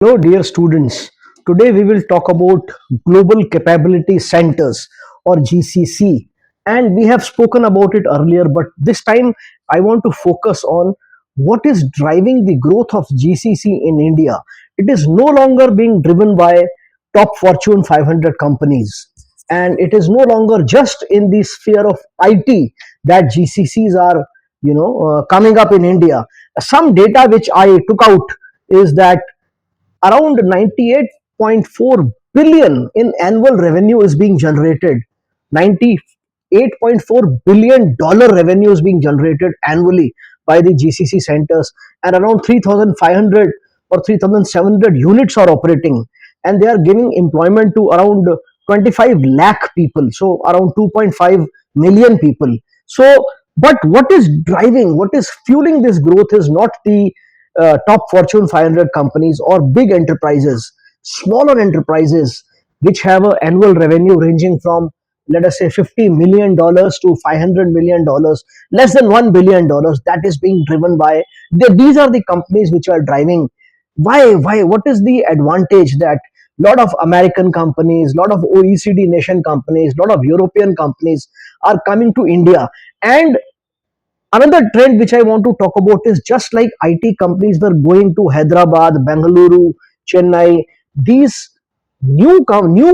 Hello, dear students. Today we will talk about Global Capability Centers or GCC. And we have spoken about it earlier, but this time I want to focus on what is driving the growth of GCC in India. It is no longer being driven by top Fortune 500 companies. And it is no longer just in the sphere of IT that GCCs are, coming up in India. Some data which I took out is that around 98.4 billion in annual revenue is being generated. 98.4 billion dollar revenue is being generated annually by the GCC centers, and around 3,500 or 3,700 units are operating, and they are giving employment to around 25 lakh people, so around 2.5 million people. So but what is driving, what is fueling this growth is not the top Fortune 500 companies or big enterprises. Smaller enterprises which have an annual revenue ranging from, let us say, $50 million to $500 million, less than $1 billion, that is being driven by these are the companies which are driving. Why? What is the advantage that lot of American companies, lot of OECD nation companies, lot of European companies are coming to India? And another trend which I want to talk about is, just like IT companies were going to Hyderabad, Bengaluru, Chennai, these new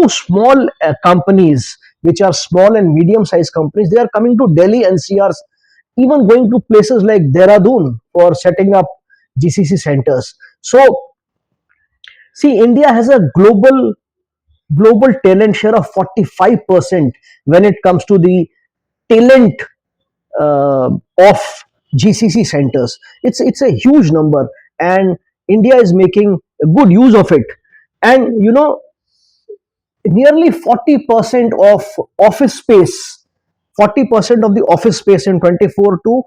small companies, which are small and medium sized companies, they are coming to Delhi NCRs, even going to places like Dehradun for setting up GCC centers. So see, India has a global talent share of 45% when it comes to the talent of GCC centers. It's a huge number, and India is making a good use of it. And nearly 40% of office space, 40% of the office space in 24 to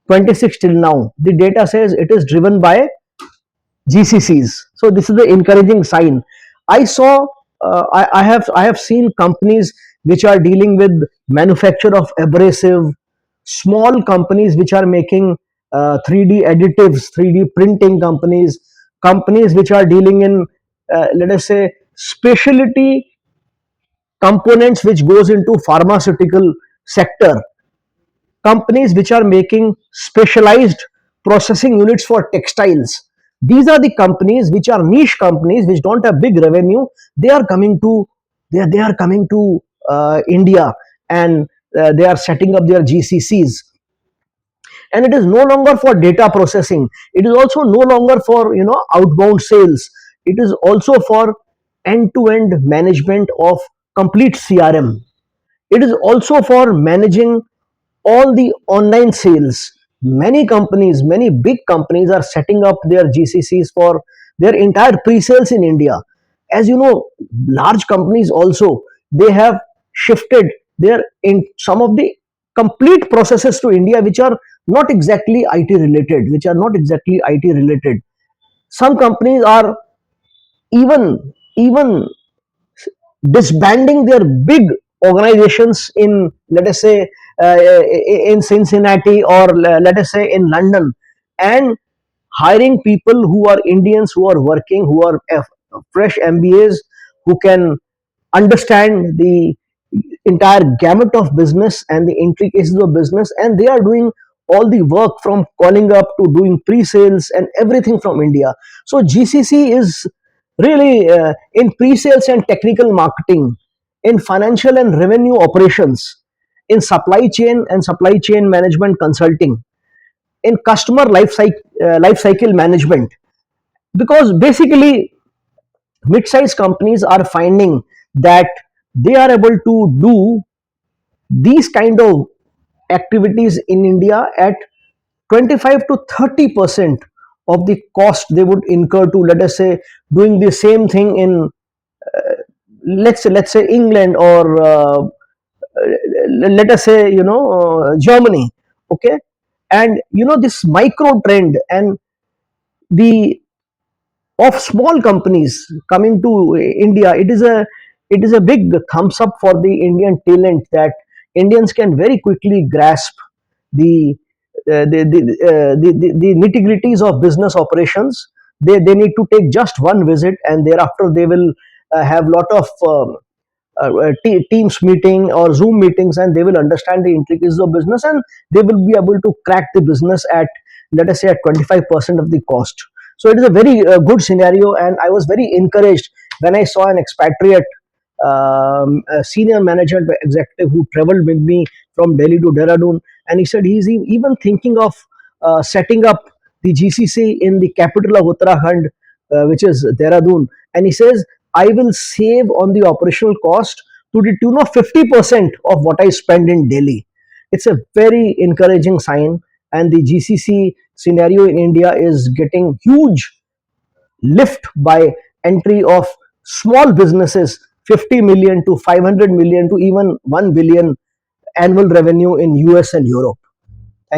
26 till now, the data says it is driven by GCCs. So this is the encouraging sign. I saw, I have seen companies which are dealing with manufacture of abrasive, small companies which are making 3D additives, 3D printing companies, companies which are dealing in, let us say, specialty components which goes into pharmaceutical sector, companies which are making specialized processing units for textiles. These are the companies which are niche companies which don't have big revenue. They are coming to they are coming to India, and they are setting up their GCCs. And it is no longer for data processing. It is also no longer for outbound sales. It is also for end-to-end management of complete CRM. It is also for managing all the online sales. Many companies, many big companies are setting up their GCCs for their entire pre-sales in India. As you know, large companies also, they have shifted their in some of the complete processes to India, which are not exactly IT related, Some companies are even disbanding their big organizations in, let us say, in Cincinnati, or let us say in London, and hiring people who are Indians, who are working, who are fresh MBAs, who can understand the entire gamut of business and the intricacies of business, and they are doing all the work from calling up to doing pre-sales and everything from India. So GCC is really in pre-sales and technical marketing, in financial and revenue operations, in supply chain management consulting, in customer life cycle management. Because basically mid-sized companies are finding that they are able to do these kind of activities in India at 25 to 30% of the cost they would incur to, let us say, doing the same thing in, let's say England, or let us say, Germany. Okay. And this micro trend and the of small companies coming to India, it is a big thumbs up for the Indian talent, that Indians can very quickly grasp the the nitty gritties of business operations. They need to take just one visit, and thereafter they will have lot of Teams meeting or Zoom meetings, and they will understand the intricacies of business, and they will be able to crack the business at, let us say, at 25% of the cost. So it is a very good scenario, and I was very encouraged when I saw an expatriate a senior management executive who traveled with me from Delhi to Dehradun, and he said he's even thinking of setting up the GCC in the capital of Uttarakhand, which is Dehradun. And he says, I will save on the operational cost to the tune of 50% of what I spend in Delhi. It's a very encouraging sign, and the GCC scenario in India is getting huge lift by entry of small businesses, 50 million to 500 million to even 1 billion annual revenue in US and Europe.